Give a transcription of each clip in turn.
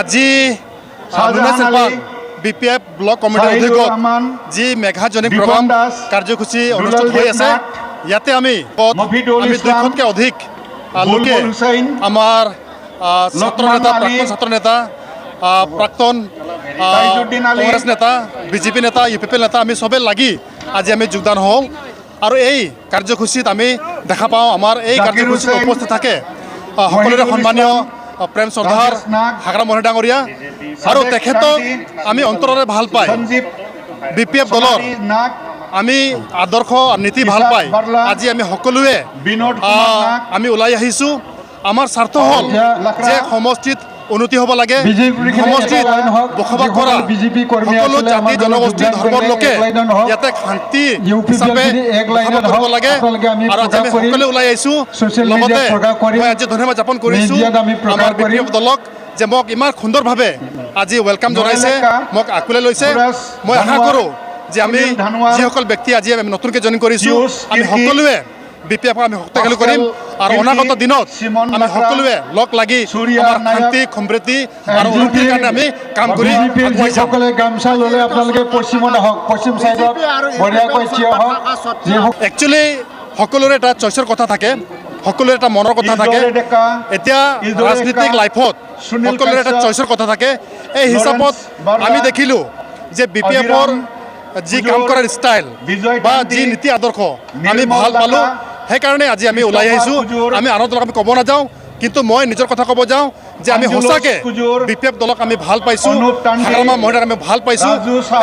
আজি BPF block কমিটিৰ অধ্যক্ষ যি মেঘাজনী প্ৰগ্ৰাম কাৰ্যসূচী অনুষ্ঠিত হৈ আছে ইয়াতে আমি দুইশতকৈ অধিক লোকে আমাৰ ছাত্ৰ নেতা প্ৰাক্তন ছাত্ৰ নেতা প্ৰাক্তন কংগ্ৰেছ নেতা বিজেপি নেতা ইউপিপি নেতা আমি সবে লাগি আজি আমি যোগদান হওঁ আৰু এই কাৰ্যসূচীত আমি দেখা পাওঁ আমাৰ এই কাৰ্যসূচীত উপস্থিত থাকে সকলোৰে সন্মানীয় প্ৰেম শ্ৰদ্ধাৰ হাগৰা মহন্ত ডাঙৰীয়া আৰু তেখেতক আমি অন্তৰেৰে ভাল পাই বিপিএফ দলৰ আমি আদৰ্শ নীতি ভাল পাই আজি আমি সকলোৱে আমি ওলাই আহিছোঁ আমাৰ স্বাৰ্থ হ'ল যে সমষ্টিত উন্নতি হ'ব লাগে সমষ্টিত বসবাস কৰা সকলো জাতি জনগোষ্ঠী ধৰ্মৰ লোকে ইয়াতে শান্তি হিচাপে বসবাস কৰিব লাগে আৰু আজি আমি সকলোৱে ওলাই আহিছোঁ লগতে মই আজি ধন্যবাদ জ্ঞাপন কৰিছোঁ আমাৰ বিপিএফ দলক যে মোক ইমান সুন্দৰভাৱে আজি ৱেলকাম জনাইছে মোক আঁকোৱালি লৈছে মই আশা কৰোঁ যে আমি যিসকল ব্যক্তি আজি আমি নতুনকৈ জইন কৰিছোঁ আমি সকলোৱে বিপিএফক আমি শক্তিশালী কৰিম আৰু অনাগত দিনত আমি সকলোৱে লগ লাগি আমাৰ শান্তি সমৃদ্ধি আৰু উন্নতিৰ কাৰণে আমি কাম কৰি সকলে গামছা ল'লে আপোনালোকে পশ্চিমত আহক পশ্চিম চাইডত বঢ়িয়াকৈ থিয় হওক একচুৱেলি সকলোৰে এটা চইচৰ কথা থাকে সকলোৰে এটা মনৰ কথা থাকে এতিয়া ৰাজনীতিক লাইফত সকলোৰে এটা চইচৰ কথা থাকে এই হিচাপত আমি দেখিলোঁ যে বিপিএফৰ যি কাম কৰাৰ ষ্টাইল বা যি নীতি আদৰ্শ আমি ভাল পালোঁ সেইকাৰণে আজি আমি ওলাই আহিছোঁ আমি আনৰ দলক আমি ক'ব নাযাওঁ কিন্তু মই নিজৰ কথা ক'ব যাওঁ যে আমি সঁচাকৈ বিপিএফ দলক আমি ভাল পাইছোঁ হাগ্ৰামা মহিলাক আমি ভাল পাইছোঁ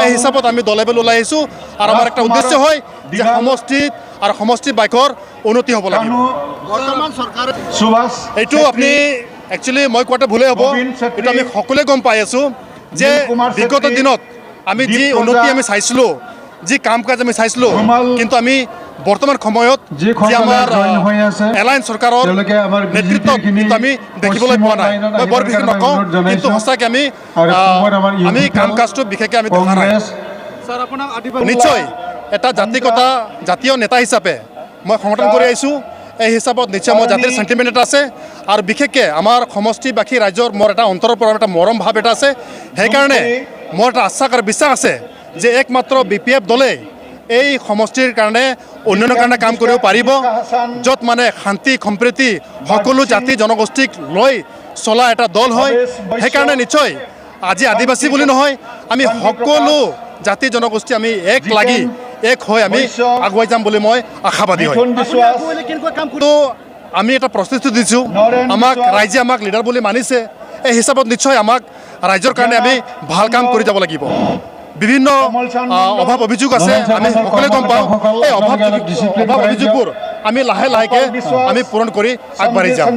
এই হিচাপত আমি দলে বলে ওলাই আহিছোঁ আৰু আমাৰ একটা উদ্দেশ্য হয় যে সমষ্টিত আৰু সমষ্টি বাইকৰ উন্নতি হ'ব লাগিব বৰ্তমান চৰকাৰে এইটো আপুনি একচুৱেলি মই কোৱাটো ভুলেই হ'ব এইটো আমি সকলোৱে গম পাই আছোঁ যে বিগত দিনত আমি যি উন্নতি আমি চাইছিলোঁ যি কাম কাজ আমি চাইছিলোঁ কিন্তু আমি বৰ্তমান সময়ত যি আমাৰ এলায়েন্স চৰকাৰৰ নেতৃত্বত কিন্তু আমি দেখিবলৈ পোৱা নাই মই বৰ বিশেষ নকওঁ কিন্তু সঁচাকৈ আমি কাম কাজটো বিশেষকৈ আমি দেখা নাই নিশ্চয় এটা জাতীয় নেতা হিচাপে মই সংগঠন কৰি আহিছোঁ এই হিচাপত নিশ্চয় মোৰ জাতিৰ চেণ্টিমেণ্ট এটা আছে আৰু বিশেষকৈ আমাৰ সমষ্টিবাসী ৰাইজৰ মোৰ এটা অন্তৰৰ পৰা এটা মৰম ভাৱ এটা আছে সেইকাৰণে মোৰ এটা আশ্বাস আৰু বিশ্বাস আছে যে একমাত্ৰ বিপিএফ দলে এই সমষ্টিৰ কাৰণে উন্নয়নৰ কাৰণে কাম কৰিব পাৰিব য'ত মানে শান্তি সম্প্ৰীতি সকলো জাতি জনগোষ্ঠীক লৈ চলা এটা দল হয় সেইকাৰণে নিশ্চয় আজি আদিবাসী বুলি নহয় আমি সকলো জাতি জনগোষ্ঠী আমি এক লাগি এক হৈ আমি আগুৱাই যাম বুলি মই আশাবাদী হয় তো আমি এটা প্ৰস্তুতি দিছোঁ আমাক ৰাইজে আমাক লিডাৰ বুলি মানিছে এই হিচাপত নিশ্চয় আমাক ৰাইজৰ কাৰণে আমি ভাল কাম কৰি যাব লাগিব বিভিন্ন অভাৱ অভিযোগ আছে আমি সকলোৱে গম পাওঁ এই অভাৱ অভিযোগবোৰ আমি লাহে লাহেকৈ আমি পূৰণ কৰি আগবাঢ়ি যাম